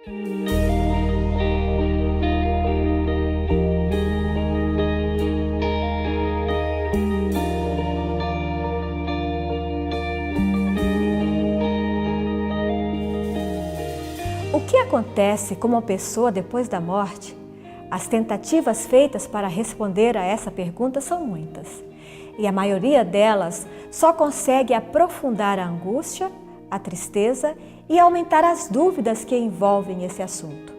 O que acontece com uma pessoa depois da morte? As tentativas feitas para responder a essa pergunta são muitas. E a maioria delas só consegue aprofundar a angústia, a tristeza e aumentar as dúvidas que envolvem esse assunto.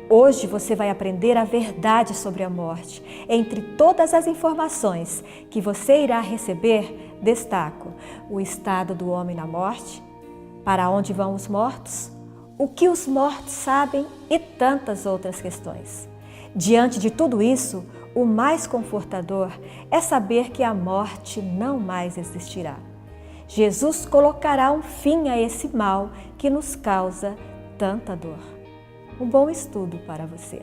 Hoje você vai aprender a verdade sobre a morte. Entre todas as informações que você irá receber, destaco o estado do homem na morte, para onde vão os mortos, o que os mortos sabem e tantas outras questões. Diante de tudo isso, o mais confortador é saber que a morte não mais existirá. Jesus colocará um fim a esse mal que nos causa tanta dor. Um bom estudo para você.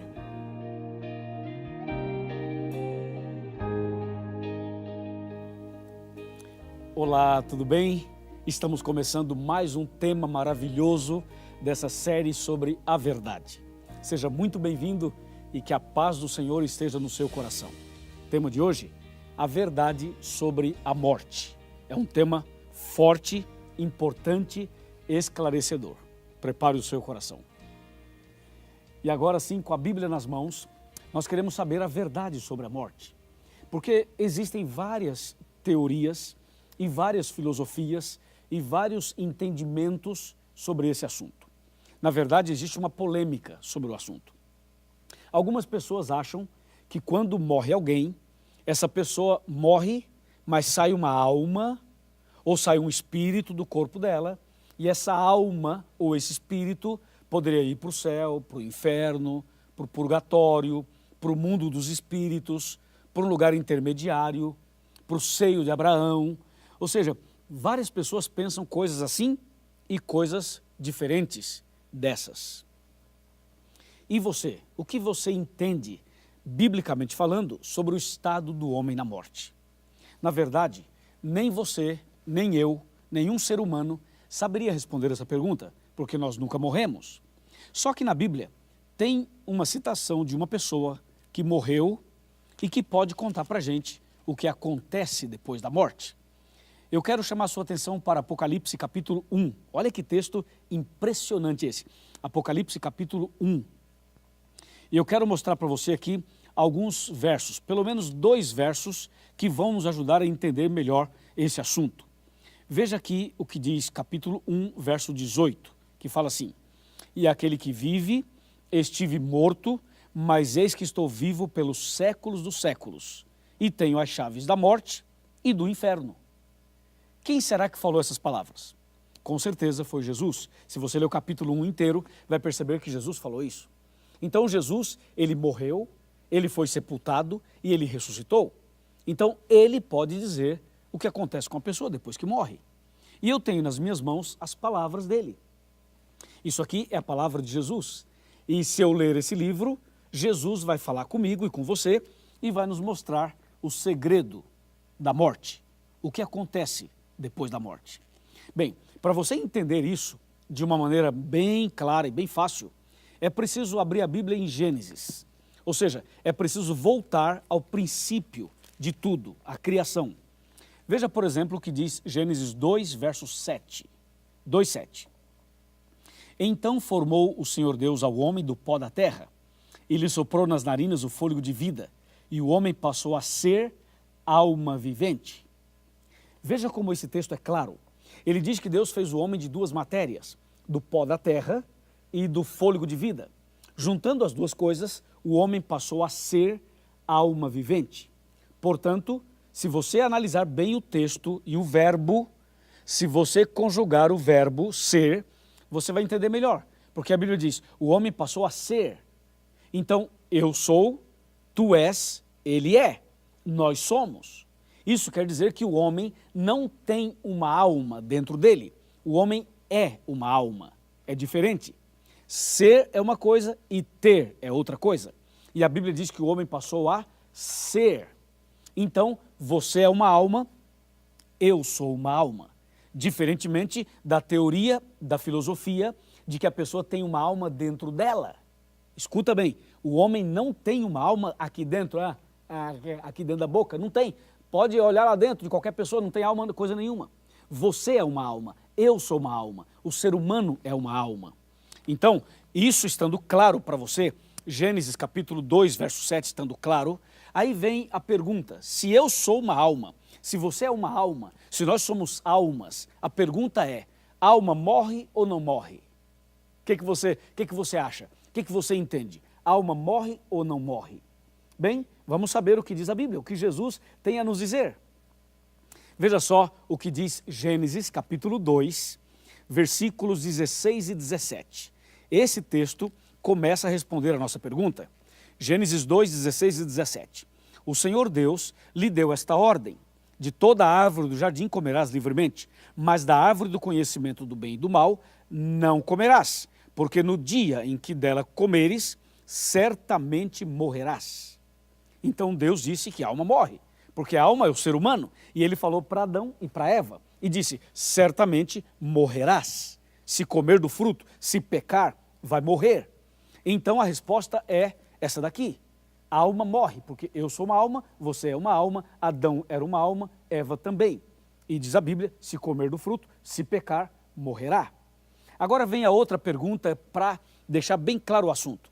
Olá, tudo bem? Estamos começando mais um tema maravilhoso dessa série sobre a verdade. Seja muito bem-vindo e que a paz do Senhor esteja no seu coração. O tema de hoje, a verdade sobre a morte. É um tema forte, importante, esclarecedor. Prepare o seu coração. E agora sim, com a Bíblia nas mãos, nós queremos saber a verdade sobre a morte. Porque existem várias teorias e várias filosofias e vários entendimentos sobre esse assunto. Na verdade, existe uma polêmica sobre o assunto. Algumas pessoas acham que quando morre alguém, essa pessoa morre, mas sai uma alma ou sai um espírito do corpo dela, e essa alma ou esse espírito poderia ir para o céu, para o inferno, para o purgatório, para o mundo dos espíritos, para um lugar intermediário, para o seio de Abraão. Ou seja, várias pessoas pensam coisas assim e coisas diferentes dessas. E você? O que você entende, biblicamente falando, sobre o estado do homem na morte? Na verdade, nem você, nem eu, nenhum ser humano saberia responder essa pergunta, porque nós nunca morremos. Só que na Bíblia tem uma citação de uma pessoa que morreu e que pode contar para a gente o que acontece depois da morte. Eu quero chamar a sua atenção para Apocalipse capítulo 1. Olha que texto impressionante esse. Apocalipse capítulo 1. E eu quero mostrar para você aqui alguns versos, pelo menos 2 versos, que vão nos ajudar a entender melhor esse assunto. Veja aqui o que diz capítulo 1, verso 18, que fala assim: E aquele que vive, estive morto, mas eis que estou vivo pelos séculos dos séculos, e tenho as chaves da morte e do inferno. Quem será que falou essas palavras? Com certeza foi Jesus. Se você ler o capítulo 1 inteiro, vai perceber que Jesus falou isso. Então Jesus, ele morreu, ele foi sepultado e ele ressuscitou. Então ele pode dizer o que acontece com a pessoa depois que morre. E eu tenho nas minhas mãos as palavras dele. Isso aqui é a palavra de Jesus. E se eu ler esse livro, Jesus vai falar comigo e com você e vai nos mostrar o segredo da morte. O que acontece depois da morte. Bem, para você entender isso de uma maneira bem clara e bem fácil, é preciso abrir a Bíblia em Gênesis. Ou seja, é preciso voltar ao princípio de tudo, a criação. Veja, por exemplo, o que diz Gênesis 2, verso 7. 2:7. Então formou o Senhor Deus ao homem do pó da terra, e lhe soprou nas narinas o fôlego de vida, e o homem passou a ser alma vivente. Veja como esse texto é claro. Ele diz que Deus fez o homem de 2 matérias, do pó da terra e do fôlego de vida. Juntando as 2 coisas, o homem passou a ser alma vivente. Portanto, se você analisar bem o texto e o verbo, se você conjugar o verbo ser, você vai entender melhor. Porque a Bíblia diz, o homem passou a ser. Então, eu sou, tu és, ele é, nós somos. Isso quer dizer que o homem não tem uma alma dentro dele. O homem é uma alma. É diferente. Ser é uma coisa e ter é outra coisa. E a Bíblia diz que o homem passou a ser. Então, você é uma alma, eu sou uma alma. Diferentemente da teoria, da filosofia, de que a pessoa tem uma alma dentro dela. Escuta bem, o homem não tem uma alma aqui dentro, aqui dentro da boca, não tem. Pode olhar lá dentro de qualquer pessoa, não tem alma, coisa nenhuma. Você é uma alma, eu sou uma alma, o ser humano é uma alma. Então, isso estando claro para você, Gênesis capítulo 2, verso 7 estando claro, aí vem a pergunta, se eu sou uma alma, se você é uma alma, se nós somos almas, a pergunta é, a alma morre ou não morre? O que você acha? O que você entende? A alma morre ou não morre? Bem, vamos saber o que diz a Bíblia, o que Jesus tem a nos dizer. Veja só o que diz Gênesis capítulo 2, versículos 16 e 17. Esse texto começa a responder a nossa pergunta. Gênesis 2, 16 e 17. O Senhor Deus lhe deu esta ordem: de toda a árvore do jardim comerás livremente, mas da árvore do conhecimento do bem e do mal não comerás, porque no dia em que dela comeres, certamente morrerás. Então Deus disse que a alma morre, porque a alma é o ser humano, e ele falou para Adão e para Eva, e disse, certamente morrerás. Se comer do fruto, se pecar, vai morrer. Então a resposta é essa daqui. A alma morre, porque eu sou uma alma, você é uma alma, Adão era uma alma, Eva também. E diz a Bíblia, se comer do fruto, se pecar, morrerá. Agora vem a outra pergunta para deixar bem claro o assunto.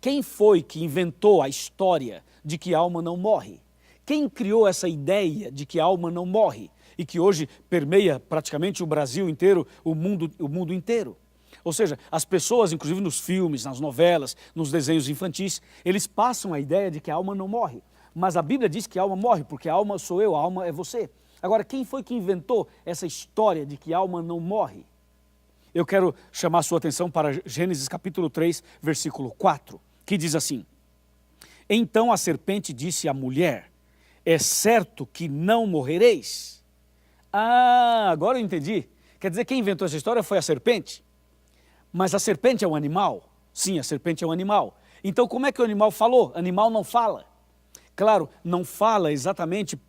Quem foi que inventou a história de que a alma não morre? Quem criou essa ideia de que a alma não morre e que hoje permeia praticamente o Brasil inteiro, o mundo inteiro? Ou seja, as pessoas, inclusive nos filmes, nas novelas, nos desenhos infantis, eles passam a ideia de que a alma não morre. Mas a Bíblia diz que a alma morre, porque a alma sou eu, a alma é você. Agora, quem foi que inventou essa história de que a alma não morre? Eu quero chamar a sua atenção para Gênesis capítulo 3, versículo 4, que diz assim: Então a serpente disse à mulher, é certo que não morrereis? Ah, agora eu entendi. Quer dizer, quem inventou essa história foi a serpente? Mas a serpente é um animal? Sim, a serpente é um animal. Então como é que o animal falou? Animal não fala. Claro, não fala exatamente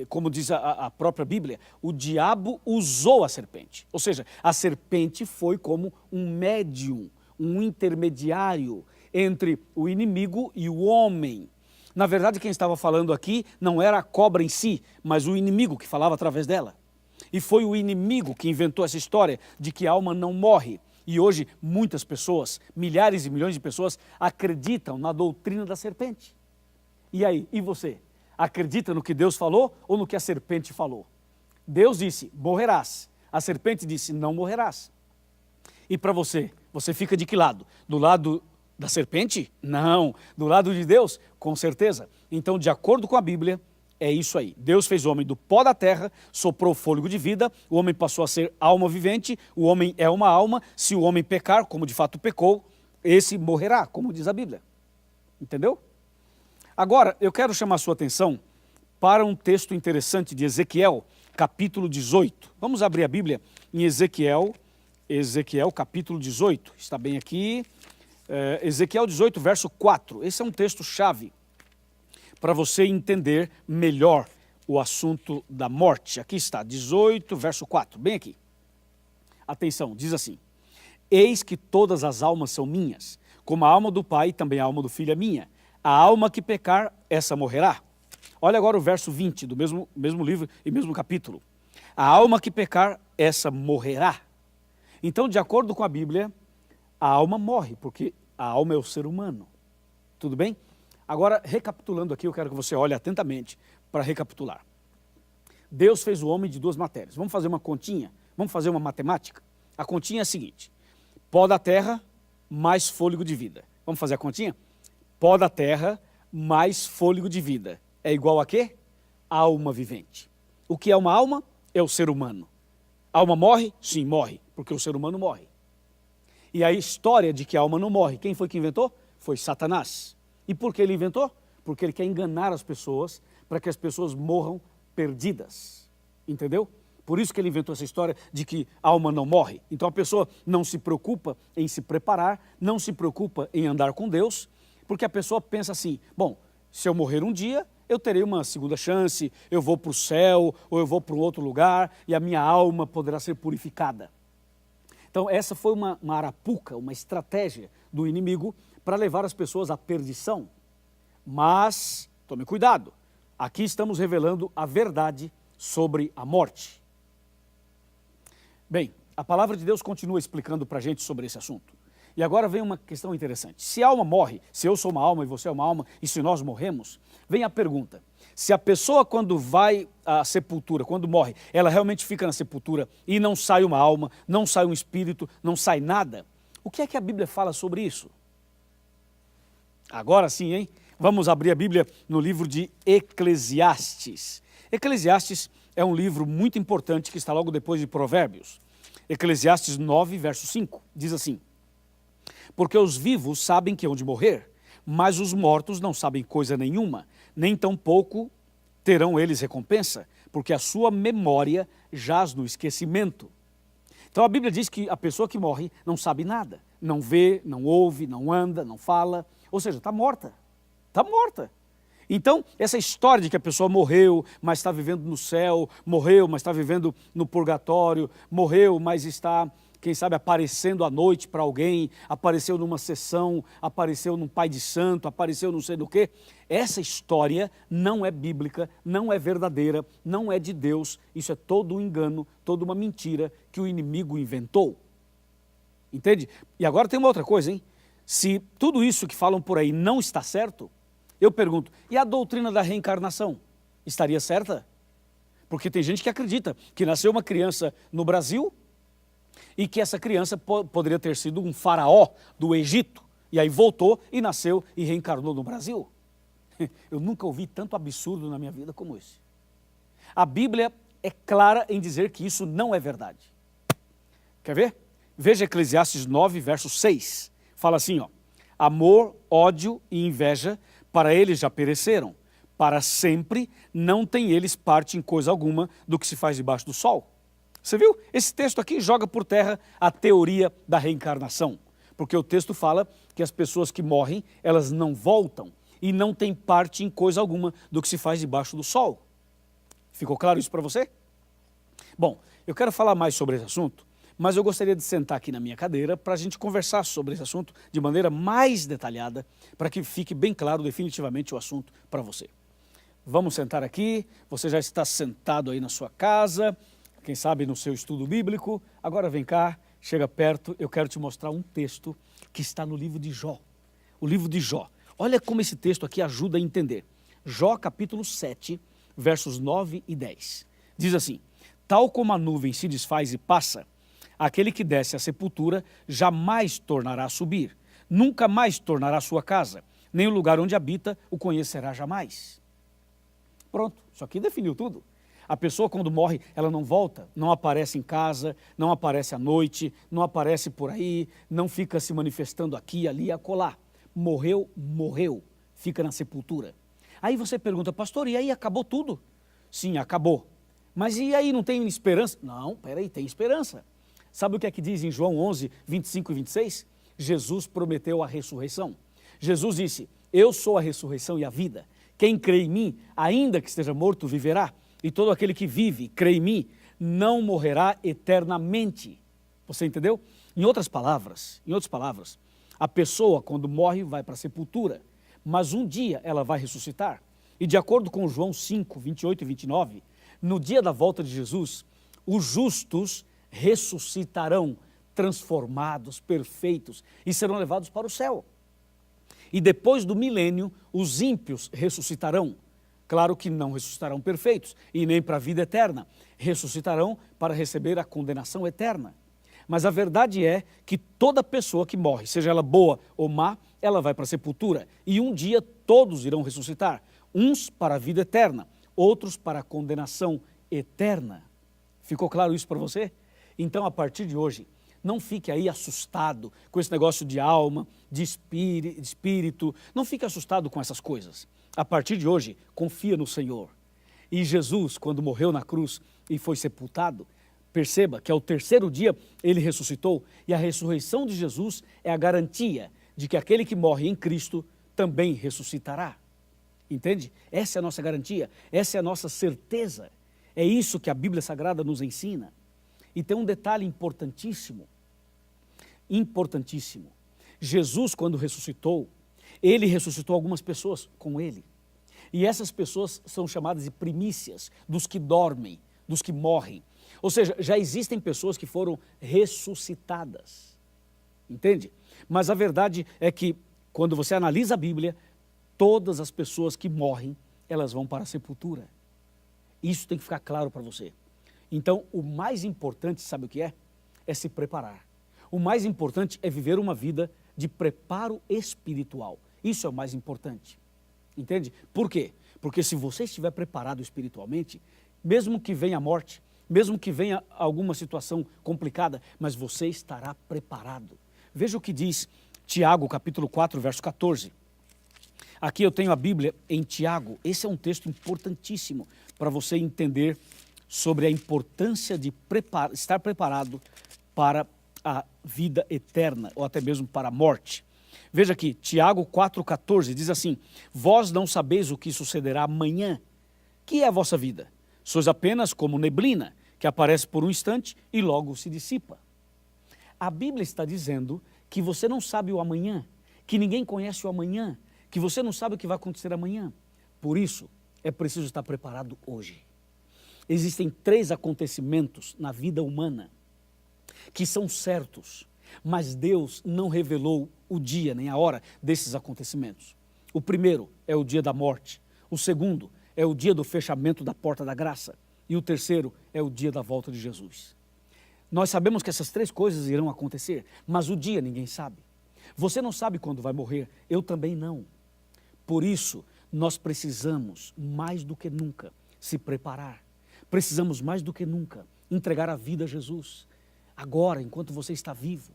como diz a própria Bíblia. O diabo usou a serpente. Ou seja, a serpente foi como um médium, um intermediário entre o inimigo e o homem. Na verdade, quem estava falando aqui não era a cobra em si, mas o inimigo que falava através dela. E foi o inimigo que inventou essa história de que a alma não morre. E hoje muitas pessoas, milhares e milhões de pessoas, acreditam na doutrina da serpente. E aí, e você? Acredita no que Deus falou ou no que a serpente falou? Deus disse, morrerás. A serpente disse, não morrerás. E para você, você fica de que lado? Do lado da serpente? Não. Do lado de Deus? Com certeza. Então, de acordo com a Bíblia, é isso aí. Deus fez o homem do pó da terra, soprou fôlego de vida, o homem passou a ser alma vivente, o homem é uma alma, se o homem pecar, como de fato pecou, esse morrerá, como diz a Bíblia. Entendeu? Agora, eu quero chamar a sua atenção para um texto interessante de Ezequiel, capítulo 18. Vamos abrir a Bíblia em Ezequiel capítulo 18. Está bem aqui. Ezequiel 18, verso 4. Esse é um texto-chave para você entender melhor o assunto da morte. Aqui está, 18, verso 4, bem aqui. Atenção, diz assim: Eis que todas as almas são minhas, como a alma do Pai, também a alma do Filho é minha. A alma que pecar, essa morrerá. Olha agora o verso 20 do mesmo livro e mesmo capítulo. A alma que pecar, essa morrerá. Então, de acordo com a Bíblia, a alma morre, porque a alma é o ser humano. Tudo bem? Agora, recapitulando aqui, eu quero que você olhe atentamente para recapitular. Deus fez o homem de duas matérias. Vamos fazer uma continha? Vamos fazer uma matemática? A continha é a seguinte: pó da terra mais fôlego de vida. Vamos fazer a continha? Pó da terra mais fôlego de vida é igual a quê? Alma vivente. O que é uma alma? É o ser humano. A alma morre? Sim, morre, porque o ser humano morre. E a história de que a alma não morre, quem foi que inventou? Foi Satanás. E por que ele inventou? Porque ele quer enganar as pessoas para que as pessoas morram perdidas. Entendeu? Por isso que ele inventou essa história de que a alma não morre. Então a pessoa não se preocupa em se preparar, não se preocupa em andar com Deus, porque a pessoa pensa assim, bom, se eu morrer um dia, eu terei uma segunda chance, eu vou para o céu ou eu vou para um outro lugar e a minha alma poderá ser purificada. Então essa foi uma arapuca, uma estratégia do inimigo para levar as pessoas à perdição. Mas, tome cuidado, aqui estamos revelando a verdade sobre a morte. Bem, a palavra de Deus continua explicando para a gente sobre esse assunto. E agora vem uma questão interessante. Se a alma morre, se eu sou uma alma e você é uma alma, e se nós morremos, vem a pergunta. Se a pessoa quando vai à sepultura, quando morre, ela realmente fica na sepultura e não sai uma alma, não sai um espírito, não sai nada, o que é que a Bíblia fala sobre isso? Agora sim, hein? Vamos abrir a Bíblia no livro de Eclesiastes. Eclesiastes é um livro muito importante que está logo depois de Provérbios. Eclesiastes 9, verso 5, diz assim: porque os vivos sabem que hão de morrer, mas os mortos não sabem coisa nenhuma, nem tampouco terão eles recompensa, porque a sua memória jaz no esquecimento. Então a Bíblia diz que a pessoa que morre não sabe nada, não vê, não ouve, não anda, não fala, ou seja, está morta. Está morta. Então, essa história de que a pessoa morreu, mas está vivendo no céu, morreu, mas está vivendo no purgatório, morreu, mas está, quem sabe, aparecendo à noite para alguém, apareceu numa sessão, apareceu num pai de santo, apareceu não sei do quê. Essa história não é bíblica, não é verdadeira, não é de Deus. Isso é todo um engano, toda uma mentira que o inimigo inventou. Entende? E agora tem uma outra coisa, hein? Se tudo isso que falam por aí não está certo, eu pergunto, e a doutrina da reencarnação? Estaria certa? Porque tem gente que acredita que nasceu uma criança no Brasil e que essa criança poderia ter sido um faraó do Egito, e aí voltou e nasceu e reencarnou no Brasil. Eu nunca ouvi tanto absurdo na minha vida como esse. A Bíblia é clara em dizer que isso não é verdade. Quer ver? Veja Eclesiastes 9, verso 6. Fala assim, ó: amor, ódio e inveja, para eles já pereceram. Para sempre não tem eles parte em coisa alguma do que se faz debaixo do sol. Você viu? Esse texto aqui joga por terra a teoria da reencarnação. Porque o texto fala que as pessoas que morrem, elas não voltam e não têm parte em coisa alguma do que se faz debaixo do sol. Ficou claro isso para você? Bom, eu quero falar mais sobre esse assunto, mas eu gostaria de sentar aqui na minha cadeira para a gente conversar sobre esse assunto de maneira mais detalhada, para que fique bem claro definitivamente o assunto para você. Vamos sentar aqui, você já está sentado aí na sua casa, quem sabe no seu estudo bíblico. Agora vem cá, chega perto, eu quero te mostrar um texto que está no livro de Jó. O livro de Jó. Olha como esse texto aqui ajuda a entender. Jó capítulo 7, versos 9 e 10. Diz assim: tal como a nuvem se desfaz e passa, aquele que desce à sepultura jamais tornará a subir, nunca mais tornará a sua casa, nem o lugar onde habita o conhecerá jamais. Pronto, isso aqui definiu tudo. A pessoa quando morre, ela não volta, não aparece em casa, não aparece à noite, não aparece por aí, não fica se manifestando aqui, ali e acolá. Morreu, morreu, fica na sepultura. Aí você pergunta, pastor, e aí acabou tudo? Sim, acabou. Mas e aí, não tem esperança? Não, peraí, tem esperança. Sabe o que é que diz em João 11, 25 e 26? Jesus prometeu a ressurreição. Jesus disse, eu sou a ressurreição e a vida. Quem crê em mim, ainda que esteja morto, viverá. E todo aquele que vive, crê em mim, não morrerá eternamente. Você entendeu? Em outras palavras, a pessoa quando morre vai para a sepultura, mas um dia ela vai ressuscitar. E de acordo com João 5, 28 e 29, no dia da volta de Jesus, os justos ressuscitarão, transformados, perfeitos, e serão levados para o céu. E depois do milênio, os ímpios ressuscitarão. Claro que não ressuscitarão perfeitos, e nem para a vida eterna. Ressuscitarão para receber a condenação eterna. Mas a verdade é que toda pessoa que morre, seja ela boa ou má, ela vai para a sepultura. E um dia todos irão ressuscitar. Uns para a vida eterna, outros para a condenação eterna. Ficou claro isso para você? Então, a partir de hoje, não fique aí assustado com esse negócio de alma, de espírito. Não fique assustado com essas coisas. A partir de hoje, confia no Senhor. E Jesus, quando morreu na cruz e foi sepultado, perceba que ao terceiro dia ele ressuscitou, e a ressurreição de Jesus é a garantia de que aquele que morre em Cristo também ressuscitará. Entende? Essa é a nossa garantia, essa é a nossa certeza. É isso que a Bíblia Sagrada nos ensina. E tem um detalhe importantíssimo. importantíssimo. Jesus, quando ressuscitou, ele ressuscitou algumas pessoas com ele. E essas pessoas são chamadas de primícias, dos que dormem, dos que morrem. Ou seja, já existem pessoas que foram ressuscitadas. Entende? Mas a verdade é que, quando você analisa a Bíblia, todas as pessoas que morrem, elas vão para a sepultura. Isso tem que ficar claro para você. Então, o mais importante, sabe o que é? É se preparar. O mais importante é viver uma vida de preparo espiritual. Isso é o mais importante. Entende? Por quê? Porque se você estiver preparado espiritualmente, mesmo que venha a morte, mesmo que venha alguma situação complicada, mas você estará preparado. Veja o que diz Tiago, capítulo 4, verso 14. Aqui eu tenho a Bíblia em Tiago. Esse é um texto importantíssimo para você entender sobre a importância de estar preparado para a vida eterna, ou até mesmo para a morte. Veja aqui, Tiago 4,14 diz assim: vós não sabeis o que sucederá amanhã. Que é a vossa vida? Sois apenas como neblina, que aparece por um instante e logo se dissipa. A Bíblia está dizendo que você não sabe o amanhã, que ninguém conhece o amanhã, que você não sabe o que vai acontecer amanhã. Por isso, é preciso estar preparado hoje. Existem 3 acontecimentos na vida humana que são certos, mas Deus não revelou o dia nem a hora desses acontecimentos. O primeiro é o dia da morte, o segundo é o dia do fechamento da porta da graça e o terceiro é o dia da volta de Jesus. Nós sabemos que essas 3 coisas irão acontecer, mas o dia ninguém sabe. Você não sabe quando vai morrer, eu também não. Por isso, nós precisamos mais do que nunca se preparar. Precisamos mais do que nunca entregar a vida a Jesus. Agora, enquanto você está vivo.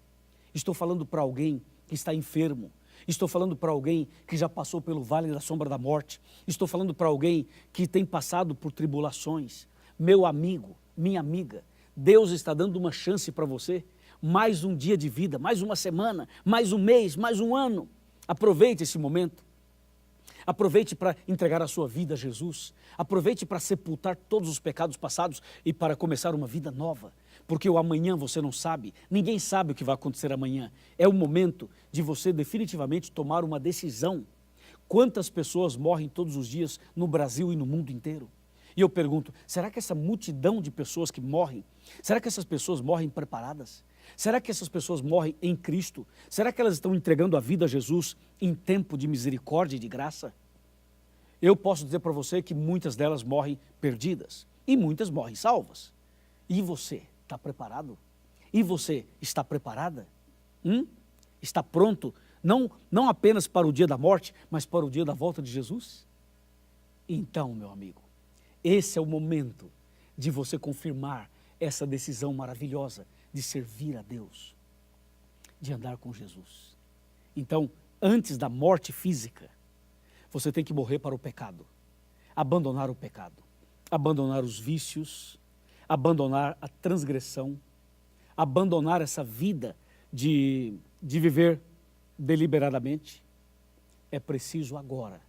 Estou falando para alguém que está enfermo. Estou falando para alguém que já passou pelo vale da sombra da morte. Estou falando para alguém que tem passado por tribulações. Meu amigo, minha amiga, Deus está dando uma chance para você. Mais um dia de vida, mais uma semana, mais um mês, mais um ano. Aproveite esse momento. Aproveite para entregar a sua vida a Jesus. Aproveite para sepultar todos os pecados passados e para começar uma vida nova. Porque o amanhã você não sabe, ninguém sabe o que vai acontecer amanhã. É o momento de você definitivamente tomar uma decisão. Quantas pessoas morrem todos os dias no Brasil e no mundo inteiro? E eu pergunto, será que essa multidão de pessoas que morrem, será que essas pessoas morrem preparadas? Será que essas pessoas morrem em Cristo? Será que elas estão entregando a vida a Jesus em tempo de misericórdia e de graça? Eu posso dizer para você que muitas delas morrem perdidas e muitas morrem salvas. E você está preparado? E você está preparada? Está pronto? Não apenas para o dia da morte, mas para o dia da volta de Jesus? Então, meu amigo, esse é o momento de você confirmar essa decisão maravilhosa de servir a Deus, de andar com Jesus. Então, antes da morte física, você tem que morrer para o pecado, abandonar o pecado, abandonar os vícios, abandonar a transgressão, abandonar essa vida de viver deliberadamente. É preciso agora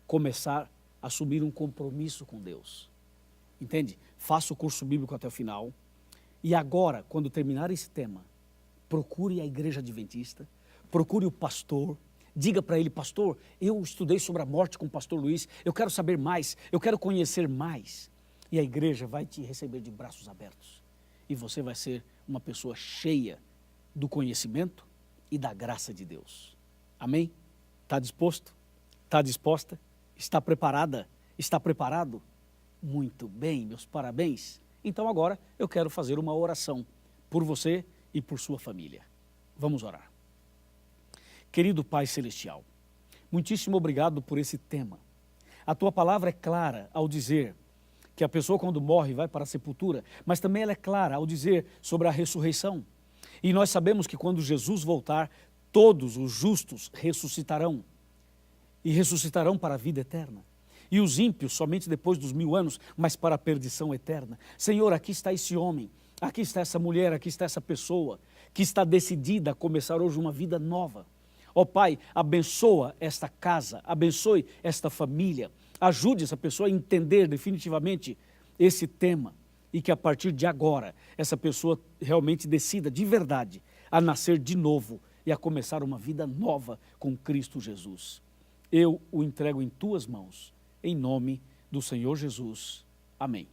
começar a assumir um compromisso com Deus. Entende? Faça o curso bíblico até o final. E agora, quando terminar esse tema, procure a igreja adventista, procure o pastor, diga para ele: pastor, eu estudei sobre a morte com o pastor Luiz, eu quero saber mais, eu quero conhecer mais. E a igreja vai te receber de braços abertos. E você vai ser uma pessoa cheia do conhecimento e da graça de Deus. Amém? Está disposto? Está disposta? Está preparada? Está preparado? Muito bem, meus parabéns. Então agora eu quero fazer uma oração por você e por sua família. Vamos orar. Querido Pai Celestial, muitíssimo obrigado por esse tema. A Tua palavra é clara ao dizer que a pessoa quando morre vai para a sepultura, mas também ela é clara ao dizer sobre a ressurreição. E nós sabemos que quando Jesus voltar, todos os justos ressuscitarão e ressuscitarão para a vida eterna. E os ímpios somente depois dos 1000 anos, mas para a perdição eterna. Senhor, aqui está esse homem, aqui está essa mulher, aqui está essa pessoa que está decidida a começar hoje uma vida nova. Ó Pai, abençoa esta casa, abençoe esta família, ajude essa pessoa a entender definitivamente esse tema e que a partir de agora essa pessoa realmente decida de verdade a nascer de novo e a começar uma vida nova com Cristo Jesus. Eu o entrego em tuas mãos, em nome do Senhor Jesus. Amém.